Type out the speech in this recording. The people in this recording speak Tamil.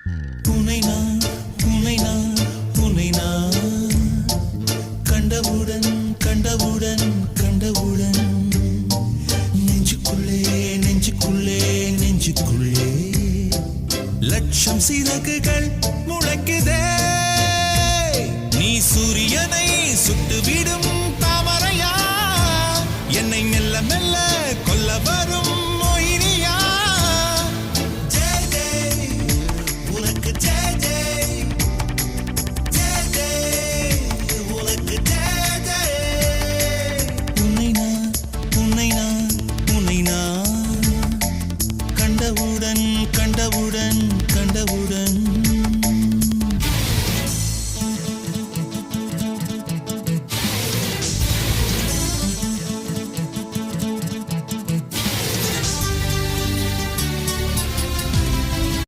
உன்னை நான் உன்னை நான் உன்னை நான் கண்டவுடன் கண்டவுடன் கண்டவுடன் நெஞ்சுக்குள்ளே நெஞ்சுக்குள்ளே நெஞ்சுக்குள்ளே லட்சம் சிறகுகள் முளைக்குதே நீ சூரியனை சுட்டுவிடும் தாமரையா என்னை மெல்ல மெல்ல கொல்ல வரும் மோகினியா ஜெய் ஜெய் உனக்கு ஜெய் ஜெய் ஜெய் ஜெய் உனக்கு ஜெய் ஜெய் உன்னை நான் உன்னை நான் உன்னை நான் கண்டவுடன் கண்டவுடன் கண்டவுடன்